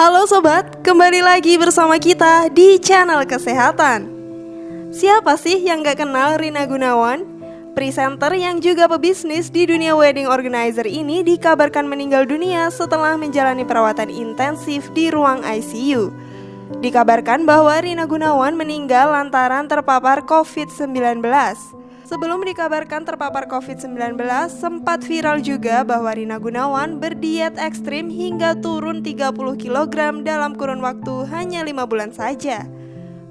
Halo sobat, kembali lagi bersama kita di channel kesehatan. Siapa sih yang gak kenal Rina Gunawan? Presenter yang juga pebisnis di dunia wedding organizer ini dikabarkan meninggal dunia setelah menjalani perawatan intensif di ruang ICU. Dikabarkan bahwa Rina Gunawan meninggal lantaran terpapar COVID-19. Sebelum dikabarkan terpapar COVID-19, sempat viral juga bahwa Rina Gunawan berdiet ekstrim hingga turun 30 kg dalam kurun waktu hanya 5 bulan saja.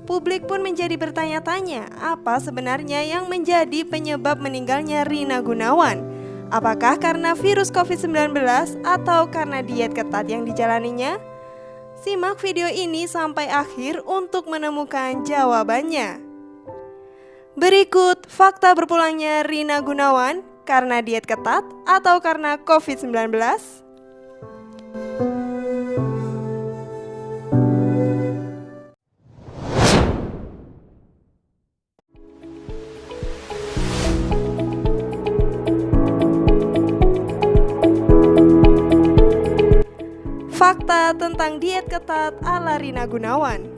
Publik pun menjadi bertanya-tanya, apa sebenarnya yang menjadi penyebab meninggalnya Rina Gunawan? Apakah karena virus COVID-19 atau karena diet ketat yang dijalaninya? Simak video ini sampai akhir untuk menemukan jawabannya. Berikut fakta berpulangnya Rina Gunawan karena diet ketat atau karena COVID-19. Fakta tentang diet ketat ala Rina Gunawan.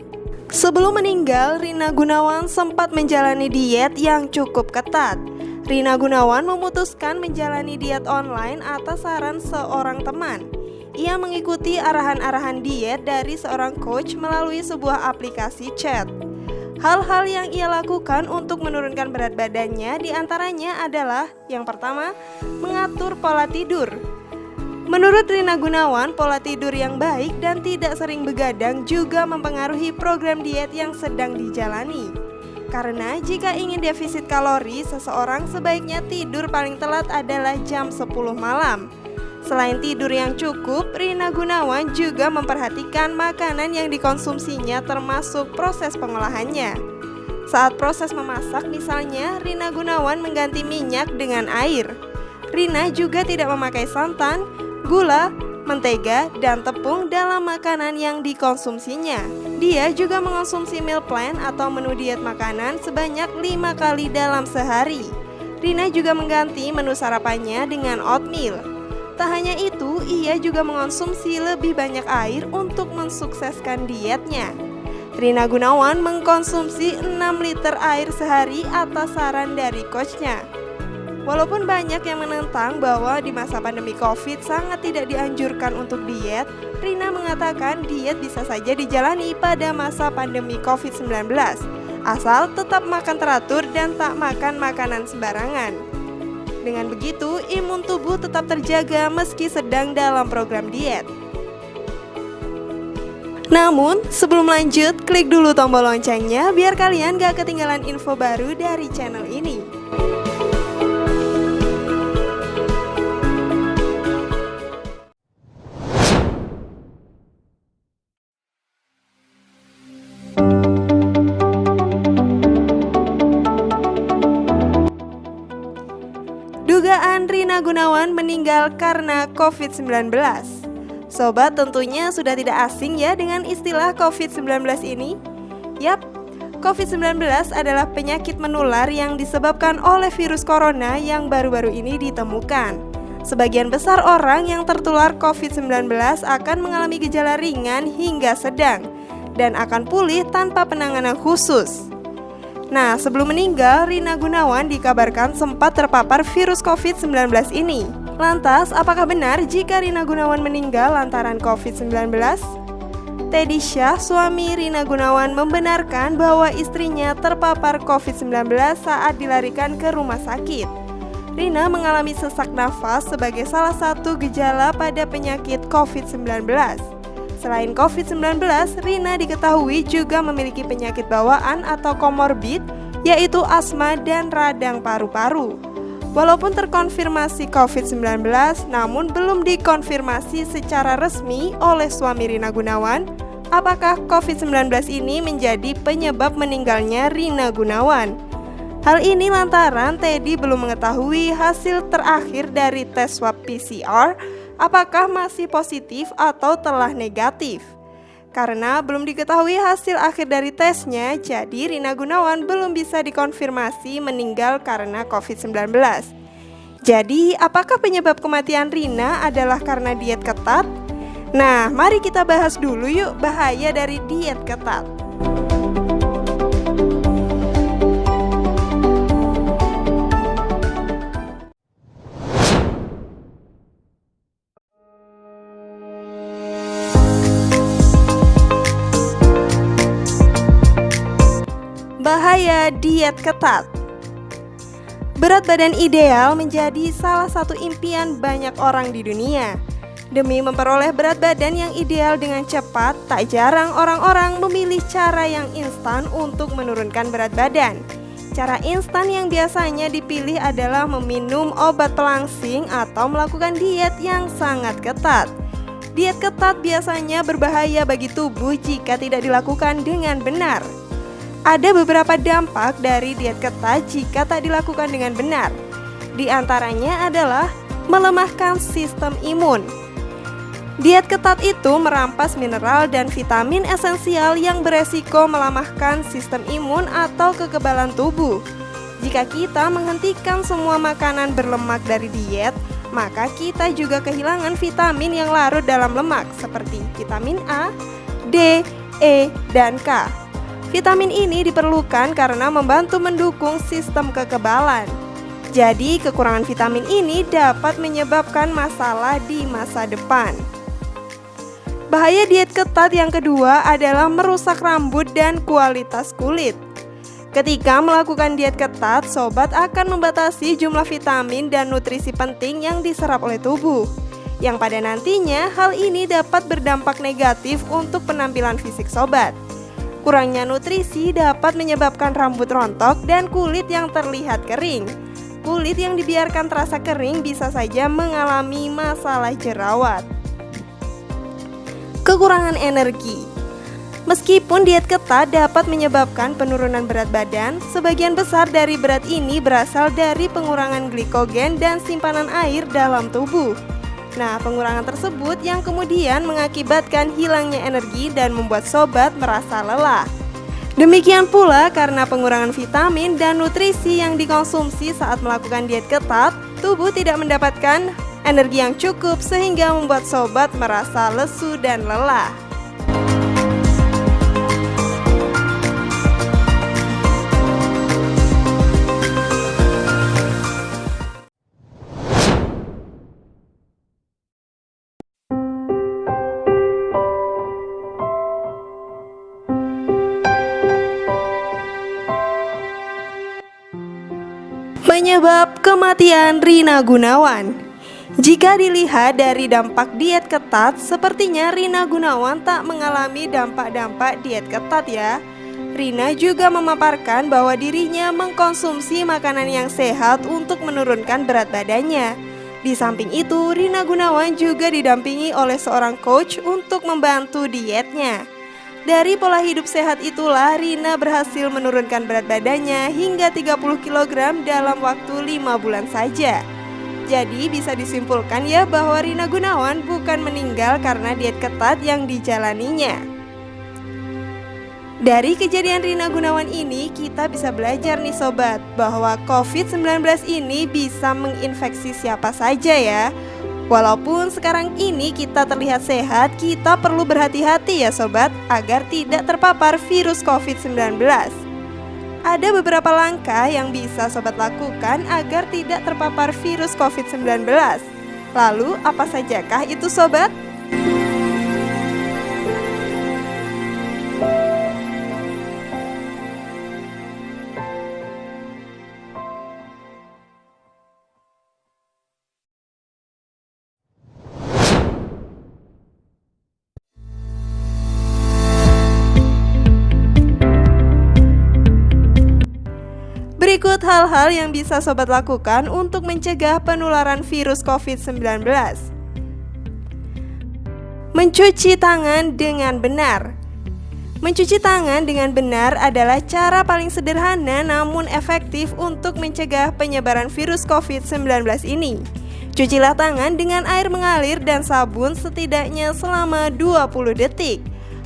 Sebelum meninggal, Rina Gunawan sempat menjalani diet yang cukup ketat. Rina Gunawan memutuskan menjalani diet online atas saran seorang teman. Ia mengikuti arahan-arahan diet dari seorang coach melalui sebuah aplikasi chat. Hal-hal yang ia lakukan untuk menurunkan berat badannya diantaranya adalah yang pertama, mengatur pola tidur. Menurut Rina Gunawan, pola tidur yang baik dan tidak sering begadang juga mempengaruhi program diet yang sedang dijalani. Karena jika ingin defisit kalori, seseorang sebaiknya tidur paling telat adalah jam 10 malam. Selain tidur yang cukup, Rina Gunawan juga memperhatikan makanan yang dikonsumsinya termasuk proses pengolahannya. Saat proses memasak misalnya, Rina Gunawan mengganti minyak dengan air. Rina juga tidak memakai santan, gula, mentega, dan tepung dalam makanan yang dikonsumsinya. Dia juga mengonsumsi meal plan atau menu diet makanan sebanyak 5 kali dalam sehari. Rina juga mengganti menu sarapannya dengan oatmeal. Tak hanya itu, ia juga mengonsumsi lebih banyak air untuk mensukseskan dietnya. Rina Gunawan mengkonsumsi 6 liter air sehari atas saran dari coachnya. Walaupun banyak yang menentang bahwa di masa pandemi COVID sangat tidak dianjurkan untuk diet, Rina mengatakan diet bisa saja dijalani pada masa pandemi COVID-19, asal tetap makan teratur dan tak makan makanan sembarangan. Dengan begitu, imun tubuh tetap terjaga meski sedang dalam program diet. Namun, sebelum lanjut, klik dulu tombol loncengnya biar kalian gak ketinggalan info baru dari channel ini. Dugaan Rina Gunawan meninggal karena COVID-19. Sobat tentunya sudah tidak asing ya dengan istilah COVID-19 ini. Yap, COVID-19 adalah penyakit menular yang disebabkan oleh virus corona yang baru-baru ini ditemukan. Sebagian besar orang yang tertular COVID-19 akan mengalami gejala ringan hingga sedang dan akan pulih tanpa penanganan khusus. Nah, sebelum meninggal, Rina Gunawan dikabarkan sempat terpapar virus COVID-19 ini. Lantas, apakah benar jika Rina Gunawan meninggal lantaran COVID-19? Teddy Syah, suami Rina Gunawan, membenarkan bahwa istrinya terpapar COVID-19 saat dilarikan ke rumah sakit. Rina mengalami sesak nafas sebagai salah satu gejala pada penyakit COVID-19. Selain COVID-19, Rina diketahui juga memiliki penyakit bawaan atau komorbid, yaitu asma dan radang paru-paru. Walaupun terkonfirmasi COVID-19, namun belum dikonfirmasi secara resmi oleh suami Rina Gunawan, apakah COVID-19 ini menjadi penyebab meninggalnya Rina Gunawan. Hal ini lantaran Teddy belum mengetahui hasil terakhir dari tes swab PCR, apakah masih positif atau telah negatif. Karena belum diketahui hasil akhir dari tesnya, jadi Rina Gunawan belum bisa dikonfirmasi meninggal karena COVID-19. Jadi, apakah penyebab kematian Rina adalah karena diet ketat? Nah, mari kita bahas dulu yuk bahaya dari diet ketat. Bahaya diet ketat. Berat badan ideal menjadi salah satu impian banyak orang di dunia. Demi memperoleh berat badan yang ideal dengan cepat, tak jarang orang-orang memilih cara yang instan untuk menurunkan berat badan. Cara instan yang biasanya dipilih adalah meminum obat pelangsing atau melakukan diet yang sangat ketat. Diet ketat biasanya berbahaya bagi tubuh jika tidak dilakukan dengan benar. Ada beberapa dampak dari diet ketat jika tak dilakukan dengan benar. Di antaranya adalah melemahkan sistem imun. Diet ketat itu merampas mineral dan vitamin esensial yang beresiko melemahkan sistem imun atau kekebalan tubuh. Jika kita menghentikan semua makanan berlemak dari diet, maka kita juga kehilangan vitamin yang larut dalam lemak seperti vitamin A, D, E, dan K. Vitamin ini diperlukan karena membantu mendukung sistem kekebalan. Jadi, kekurangan vitamin ini dapat menyebabkan masalah di masa depan. Bahaya diet ketat yang kedua adalah merusak rambut dan kualitas kulit. Ketika melakukan diet ketat, sobat akan membatasi jumlah vitamin dan nutrisi penting yang diserap oleh tubuh. Yang pada nantinya, hal ini dapat berdampak negatif untuk penampilan fisik sobat. Kurangnya nutrisi dapat menyebabkan rambut rontok dan kulit yang terlihat kering. Kulit yang dibiarkan terasa kering bisa saja mengalami masalah jerawat. Kekurangan energi. Meskipun diet ketat dapat menyebabkan penurunan berat badan, sebagian besar dari berat ini berasal dari pengurangan glikogen dan simpanan air dalam tubuh. Nah, pengurangan tersebut yang kemudian mengakibatkan hilangnya energi dan membuat sobat merasa lelah. Demikian pula karena pengurangan vitamin dan nutrisi yang dikonsumsi saat melakukan diet ketat, tubuh tidak mendapatkan energi yang cukup sehingga membuat sobat merasa lesu dan lelah. Penyebab kematian Rina Gunawan. Jika dilihat dari dampak diet ketat, sepertinya Rina Gunawan tak mengalami dampak-dampak diet ketat ya. Rina juga memaparkan bahwa dirinya mengkonsumsi makanan yang sehat untuk menurunkan berat badannya. Di samping itu, Rina Gunawan juga didampingi oleh seorang coach untuk membantu dietnya. Dari pola hidup sehat itulah Rina berhasil menurunkan berat badannya hingga 30 kg dalam waktu 5 bulan saja. Jadi bisa disimpulkan ya bahwa Rina Gunawan bukan meninggal karena diet ketat yang dijalaninya. Dari kejadian Rina Gunawan ini kita bisa belajar nih sobat, bahwa COVID-19 ini bisa menginfeksi siapa saja ya. Walaupun sekarang ini kita terlihat sehat, kita perlu berhati-hati ya sobat, agar tidak terpapar virus COVID-19. Ada beberapa langkah yang bisa sobat lakukan agar tidak terpapar virus COVID-19. Lalu apa sajakah itu sobat? Berikut hal-hal yang bisa sobat lakukan untuk mencegah penularan virus COVID-19. Mencuci tangan dengan benar. Mencuci tangan dengan benar adalah cara paling sederhana namun efektif untuk mencegah penyebaran virus COVID-19 ini. Cucilah tangan dengan air mengalir dan sabun setidaknya selama 20 detik.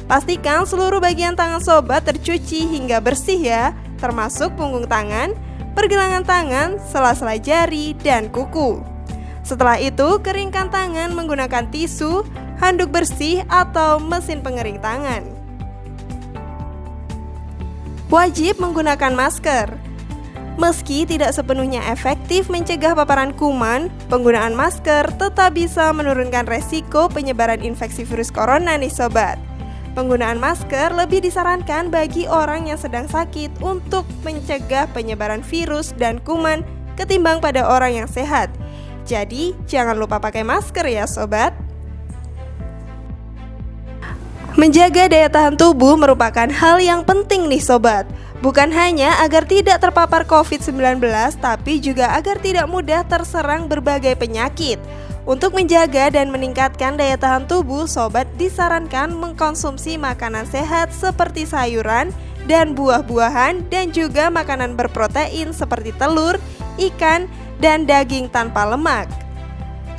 Pastikan seluruh bagian tangan sobat tercuci hingga bersih ya, termasuk punggung tangan, pergelangan tangan, sela-sela jari, dan kuku. Setelah itu, keringkan tangan menggunakan tisu, handuk bersih, atau mesin pengering tangan. Wajib menggunakan masker. Meski tidak sepenuhnya efektif mencegah paparan kuman, penggunaan masker tetap bisa menurunkan resiko penyebaran infeksi virus corona nih sobat. Penggunaan masker lebih disarankan bagi orang yang sedang sakit untuk mencegah penyebaran virus dan kuman ketimbang pada orang yang sehat. Jadi, jangan lupa pakai masker ya sobat. Menjaga daya tahan tubuh merupakan hal yang penting nih sobat. Bukan hanya agar tidak terpapar COVID-19, tapi juga agar tidak mudah terserang berbagai penyakit. Untuk menjaga dan meningkatkan daya tahan tubuh, sobat disarankan mengkonsumsi makanan sehat seperti sayuran dan buah-buahan, dan juga makanan berprotein seperti telur, ikan, dan daging tanpa lemak.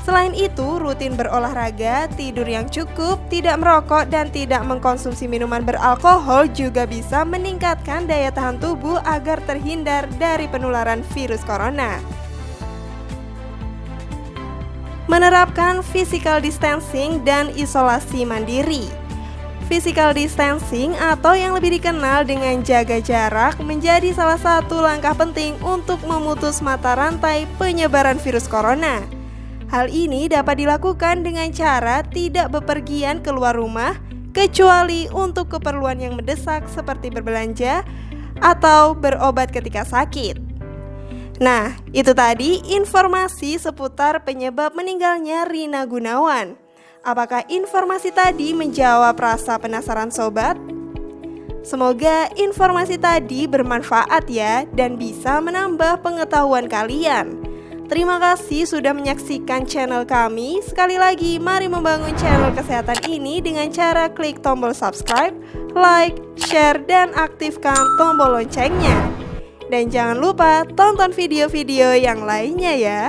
Selain itu, rutin berolahraga, tidur yang cukup, tidak merokok, dan tidak mengkonsumsi minuman beralkohol juga bisa meningkatkan daya tahan tubuh agar terhindar dari penularan virus corona. Menerapkan physical distancing dan isolasi mandiri. Physical distancing atau yang lebih dikenal dengan jaga jarak menjadi salah satu langkah penting untuk memutus mata rantai penyebaran virus corona. Hal ini dapat dilakukan dengan cara tidak bepergian keluar rumah kecuali untuk keperluan yang mendesak seperti berbelanja atau berobat ketika sakit. Nah, itu tadi informasi seputar penyebab meninggalnya Rina Gunawan. Apakah informasi tadi menjawab rasa penasaran sobat? Semoga informasi tadi bermanfaat ya dan bisa menambah pengetahuan kalian. Terima kasih sudah menyaksikan channel kami. Sekali lagi, mari membangun channel kesehatan ini dengan cara klik tombol subscribe, like, share, dan aktifkan tombol loncengnya. Dan jangan lupa tonton video-video yang lainnya ya.